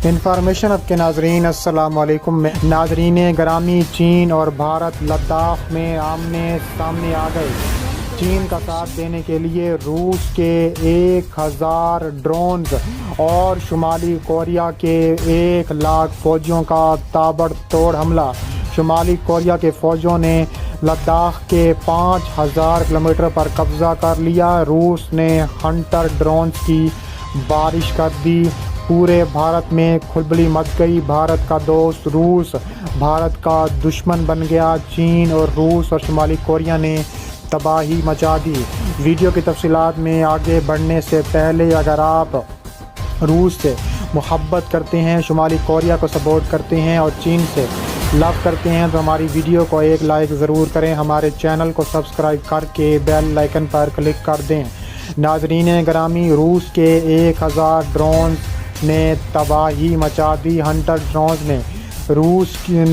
Information اب کے ناظرین السلام علیکم۔ ناظرین گرامی، چین اور بھارت لداخ میں آمنے سامنے آ گئے۔ چین کا ساتھ دینے کے لیے روس کے 1000 ڈرونز اور شمالی کوریا کے 1,00,000 فوجیوں کا تابڑ توڑ حملہ۔ شمالی کوریا کے فوجیوں نے لداخ کے 5000 کلومیٹر پر قبضہ کر لیا۔ روس نے ہنٹر ڈرونز کی بارش کر دی۔ پورے بھارت میں کھلبلی مچ گئی۔ بھارت کا دوست روس بھارت کا دشمن بن گیا۔ چین اور روس اور شمالی کوریا نے تباہی مچا دی۔ ویڈیو کی تفصیلات میں آگے بڑھنے سے پہلے اگر آپ روس سے محبت کرتے ہیں، شمالی کوریا کو سپورٹ کرتے ہیں اور چین سے لو کرتے ہیں تو ہماری ویڈیو کو ایک لائک ضرور کریں۔ ہمارے چینل کو سبسکرائب کر کے بیل آئیکن پر کلک کر دیں۔ ناظرین گرامی، روس کے 1000 ڈرونز نے تباہی مچا دی۔ ہنٹر ڈرونز نے روس کے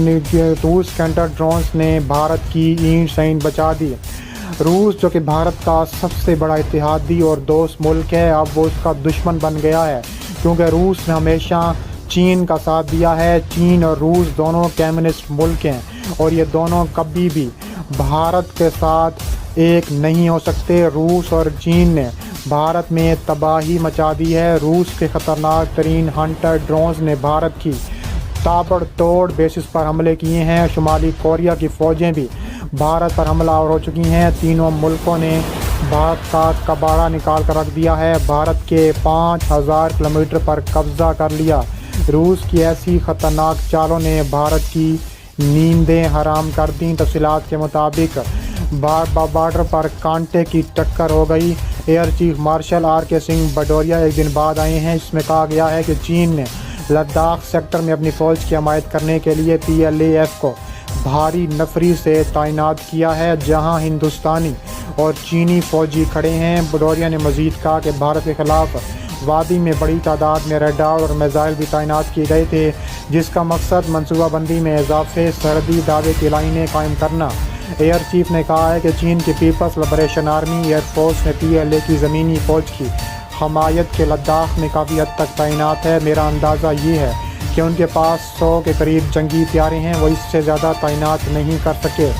ہنٹر ڈرونز نے بھارت کی اینٹ سینٹ بچا دی۔ روس جو کہ بھارت کا سب سے بڑا اتحادی اور دوست ملک ہے، اب وہ اس کا دشمن بن گیا ہے، کیونکہ روس نے ہمیشہ چین کا ساتھ دیا ہے۔ چین اور روس دونوں کمیونسٹ ملک ہیں اور یہ دونوں کبھی بھی بھارت کے ساتھ ایک نہیں ہو سکتے۔ روس اور چین نے بھارت میں تباہی مچا دی ہے۔ روس کے خطرناک ترین ہنٹر ڈرونز نے بھارت کی تابڑ توڑ بیسس پر حملے کیے ہیں۔ شمالی کوریا کی فوجیں بھی بھارت پر حملہ آور ہو چکی ہیں۔ تینوں ملکوں نے بھارت کا کباڑہ نکال کر رکھ دیا ہے۔ بھارت کے 5000 کلومیٹر پر قبضہ کر لیا۔ روس کی ایسی خطرناک چالوں نے بھارت کی نیندیں حرام کر دیں۔ تفصیلات کے مطابق بارڈر پر کانٹے کی ٹکر ہو گئی۔ ایئر چیف مارشل آر کے سنگھ بھدوریہ ایک دن بعد آئے ہیں، جس میں کہا گیا ہے کہ چین نے لداخ سیکٹر میں اپنی فوج کی حمایت کرنے کے لیے PLAF کو بھاری نفری سے تعینات کیا ہے، جہاں ہندوستانی اور چینی فوجی کھڑے ہیں۔ بھدوریہ نے مزید کہا کہ بھارت کے خلاف وادی میں بڑی تعداد میں ریڈار اور میزائل بھی تعینات کیے گئے تھے، جس کا مقصد منصوبہ بندی میں اضافے، سرحدی دعوے کی لائنیں قائم کرنا۔ ایئر چیف نے کہا ہے کہ چین کی Peoples liberation army air force نے PLA کی زمینی فوج کی حمایت کے لداخ میں کافی حد تک تعینات ہے۔ میرا اندازہ یہ ہے کہ ان کے پاس 100 کے قریب جنگی طیارے ہیں، وہ اس سے زیادہ تعینات نہیں کر سکے۔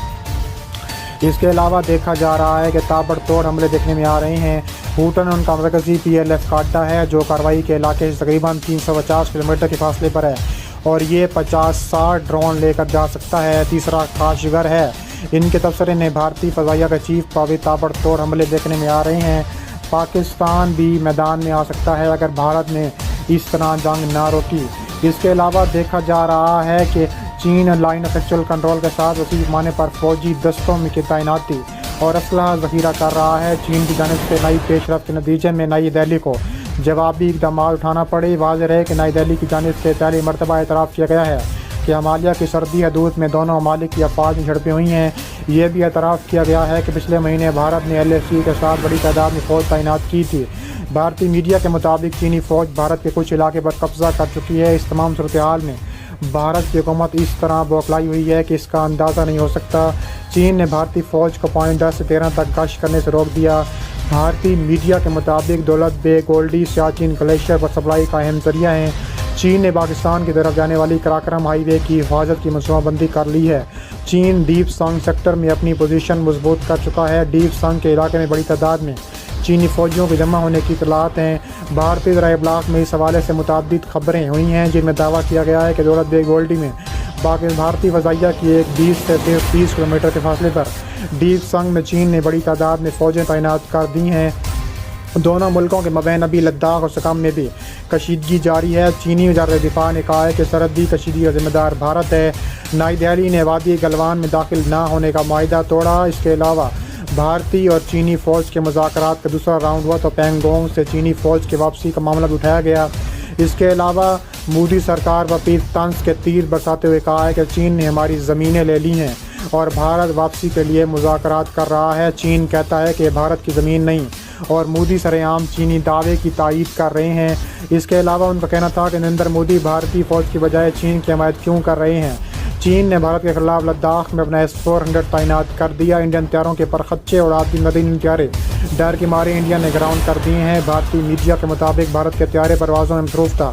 اس کے علاوہ دیکھا جا رہا ہے کہ تابڑ توڑ حملے دیکھنے میں آ رہے ہیں۔ ہوٹن ان کا مرکزی PLF کا اڈہ ہے، جو کارروائی کے علاقے سے تقریباً 350 کلومیٹر کے فاصلے پر ہے اور یہ 50-60 ڈرون لے کر جا سکتا ہے۔ تیسرا کاشغر ہے۔ ان کے تبصرے نے بھارتی فضائیہ کا چیف پر بھی تابڑ توڑ حملے دیکھنے میں آ رہے ہیں۔ پاکستان بھی میدان میں آ سکتا ہے اگر بھارت نے اس طرح جنگ نہ روکی۔ اس کے علاوہ دیکھا جا رہا ہے کہ چین لائن آف ایکچوئل کنٹرول کے ساتھ وسیع پیمانے پر فوجی دستوں میں کی تعیناتی اور اسلحہ ذخیرہ کر رہا ہے۔ چین کی جانب سے نئی پیش رفت کے نتیجے میں نئی دہلی کو جوابی اقدامات اٹھانا پڑے۔ واضح رہے کہ نئی دہلی کی جانب سے پہلی مرتبہ اعتراف کیا گیا ہے کہ ہمالیہ کی سرحدی حدود میں دونوں ممالک کی افواج میں جھڑپیں ہوئی ہیں۔ یہ بھی اعتراف کیا گیا ہے کہ پچھلے مہینے بھارت نے LAC کے ساتھ بڑی تعداد میں فوج تعینات کی تھی۔ بھارتی میڈیا کے مطابق چینی فوج بھارت کے کچھ علاقے پر قبضہ کر چکی ہے۔ اس تمام صورتحال میں بھارت کی حکومت اس طرح بوکھلائی ہوئی ہے کہ اس کا اندازہ نہیں ہو سکتا۔ چین نے بھارتی فوج کو پوائنٹ 10 سے 13 تک گشت کرنے سے روک دیا۔ بھارتی میڈیا کے مطابق دولت بیگ گولڈی سیاچن گلیشیئر پر سپلائی کا اہم ذریعہ ہیں۔ چین نے پاکستان کی طرف جانے والی کراکرم ہائی وے کی حفاظت کی منصوبہ بندی کر لی ہے۔ چین ڈیپ سانگ سیکٹر میں اپنی پوزیشن مضبوط کر چکا ہے۔ ڈیپ سانگ کے علاقے میں بڑی تعداد میں چینی فوجیوں کے جمع ہونے کی اطلاعات ہیں۔ بھارتی ذرائع ابلاغ میں اس حوالے سے متعدد خبریں ہوئی ہیں، جن میں دعویٰ کیا گیا ہے کہ دولت بیگ گولڈی میں بھارتی فضائیہ کی ایک 20 سے 30 کلومیٹر کے فاصلے پر ڈیپ سانگ میں چین نے بڑی تعداد میں فوجیں تعینات کر دی ہیں۔ دونوں ملکوں کے مابین ابھی لداخ اور سکم میں بھی کشیدگی جاری ہے۔ چینی وزارت دفاع نے کہا ہے کہ سرحدی کشیدگی کا ذمہ دار بھارت ہے۔ نئی دہلی نے وادی گلوان میں داخل نہ ہونے کا معاہدہ توڑا۔ اس کے علاوہ بھارتی اور چینی فوج کے مذاکرات کا دوسرا راؤنڈ ہوا تو پینگونگ سے چینی فوج کی واپسی کا معاملہ بھی اٹھایا گیا۔ اس کے علاوہ مودی سرکار پر پیر طنز کے تیر برساتے ہوئے کہا ہے کہ چین نے ہماری زمینیں لے لی ہیں اور بھارت واپسی کے لیے مذاکرات کر رہا ہے۔ چین کہتا ہے کہ یہ بھارت کی زمین نہیں اور مودی سرعام چینی دعوے کی تائید کر رہے ہیں۔ اس کے علاوہ ان کا کہنا تھا کہ نریندر مودی بھارتی فوج کی بجائے چین کی حمایت کیوں کر رہے ہیں۔ چین نے بھارت کے خلاف لداخ میں اپنا S-400 تعینات کر دیا۔ انڈین طیاروں کے پرخچے اور مدنی طیارے ڈر کے مارے انڈیا نے گراؤنڈ کر دیے ہیں۔ بھارتی میڈیا کے مطابق بھارت کے طیارے پروازوں میں مصروف تھا۔